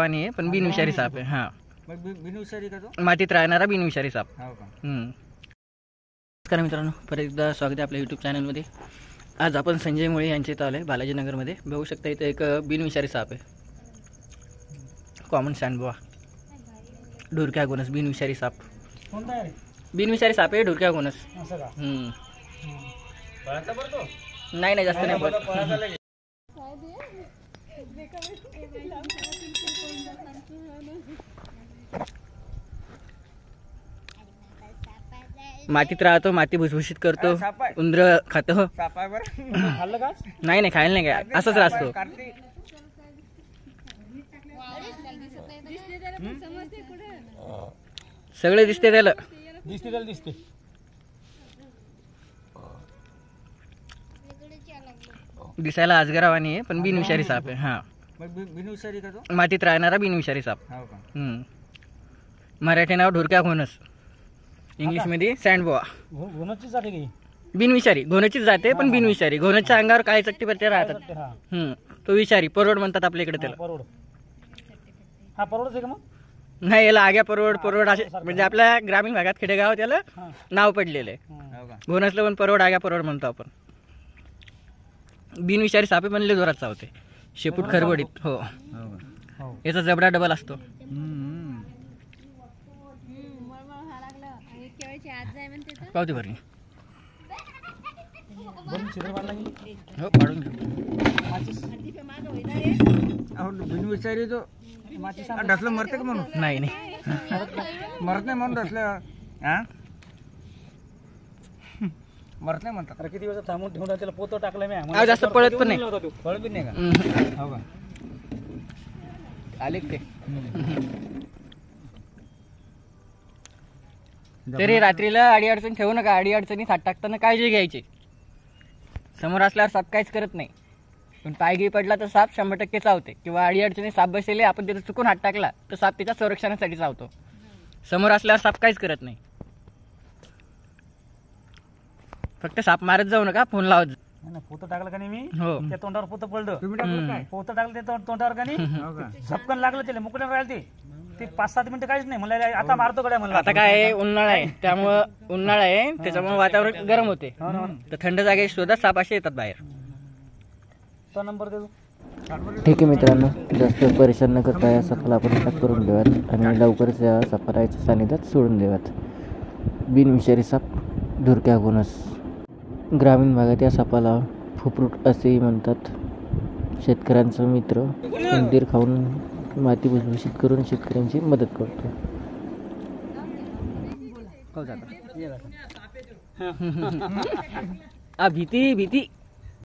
आजारावानी आहे पण बिनविषारी साप आहे. हा बिनविषारी का तो? मातीत राहणारा बिनविषारी साप. हो का? नमस्कार मित्रांनो, परत एकदा स्वागत आहे आपल्या यूट्यूब चॅनलमध्ये. आज आपण संजय मुळे यांच्या इथं आलो आहे बालाजीनगरमध्ये. बघू शकता इथं एक बिनविषारी साप आहे, कॉमन सँडबॉआ ढुरक्या गोनस. बिनविषारी साप, कोणता आहे रे? बिनविषारी साप आहे, ढुरक्या गोनस. असं का? पळायचा बरं तो? नाही नाही, जास्त नाही पळत. मातीत राहतो, माती भुसभुशीत करतो, उंदर खातो. साप आहे बरं. खाल्लं का? नाही नाही, खायला नाही काय, असंच असतो. सगळे दिसते त्याला. दिसते. दिसायला अजगरावानी आहे पण बिनविषारी साप आहे. हा बिनविषारी का तो? मातीत राहणारा बिनविषारी साप. हो का? मराठी नाव ढुरक्या घोणस, इंग्लिश मध्ये सँडबॉआ. घोणसची जाते की? बिनविषारी, घोणचीच जाते पण बिनविषारी. घोणच्या अंगावर काही चट्टीपट्टे राहतात. तो विषारी, परोड म्हणतात आपल्या इकडे त्याला. परोड. हा परोडच आहे का मग? नाही, याला आग्या परोड असे म्हणजे आपल्या ग्रामीण भागात खेडेगाव त्याला नाव पडलेलं आहे. घोणसला पण परोड, आग्या परोड म्हणतो आपण. बिनविषारी सापे बनले जोरात चावते, शेपूट खरबडीत. हो, याचा जबडा डबल असतो. पावती भरली. हो, काढून घेऊ. बिनविषारी तो ढसलं मरते का म्हणून? नाही नाही, मरत नाही म्हणून ढसलं. हा, मरत नाही म्हणतात. अरे किती वेळ थांबून ठेवून त्याला पोतं टाकलं मी. जास्त पळत पण नाही. पळत पण नाही का? हो का? आले ते तरी रात्रीला आडी अडचण ठेवू नका. आडी अडचणी साथ टाकताना काळजी घ्यायची. समोर असल्यावर साप काहीच करत नाही, पण पायगी पडला तर साप 100% चावते. किंवा आडी अडचणी साप बसलेले, आपण तिथे चुकून हात टाकला तर साप त्याच्या संरक्षणासाठी चावतो. समोर असल्यावर साप काहीच करत नाही. फक्त साप मारत जाऊ नका, फोन लावत जा. पोतं टाकलं का नाही मी? हो, त्या तोंडावर पोतं पडलं. पोतं टाकलं ते तोंडावर का नाही, झपकन लागलं त्याला. मुकड्यावर राहिले ते 5-7 मिनिटं काहीच नाही. म्हणलं आता मारतो गड्या म्हणलं. आता काय आहे, उन्हाळा आहे, त्यामुळं उन्हाळा आहे, त्याच्यामुळे वातावरण गरम होते. तर थंड जागे शोधात साप असे येतात बाहेर. तो नंबर देऊ. ठीक आहे मित्रांनो, जास्त परेशान न करता या सापाला आपण अटक करून देऊयात आणि लवकरच या सापाला याच्या सानिध्यात सोडून देऊयात. बिनविषारी साप ढुरक्या घोणस. ग्रामीण भागात या सापाला फुफरूट असेही म्हणतात. शेतकऱ्यांचा मित्र, उंदीर खाऊन माती भुसभुशीत करून शेतकऱ्यांची मदत करतो. भीती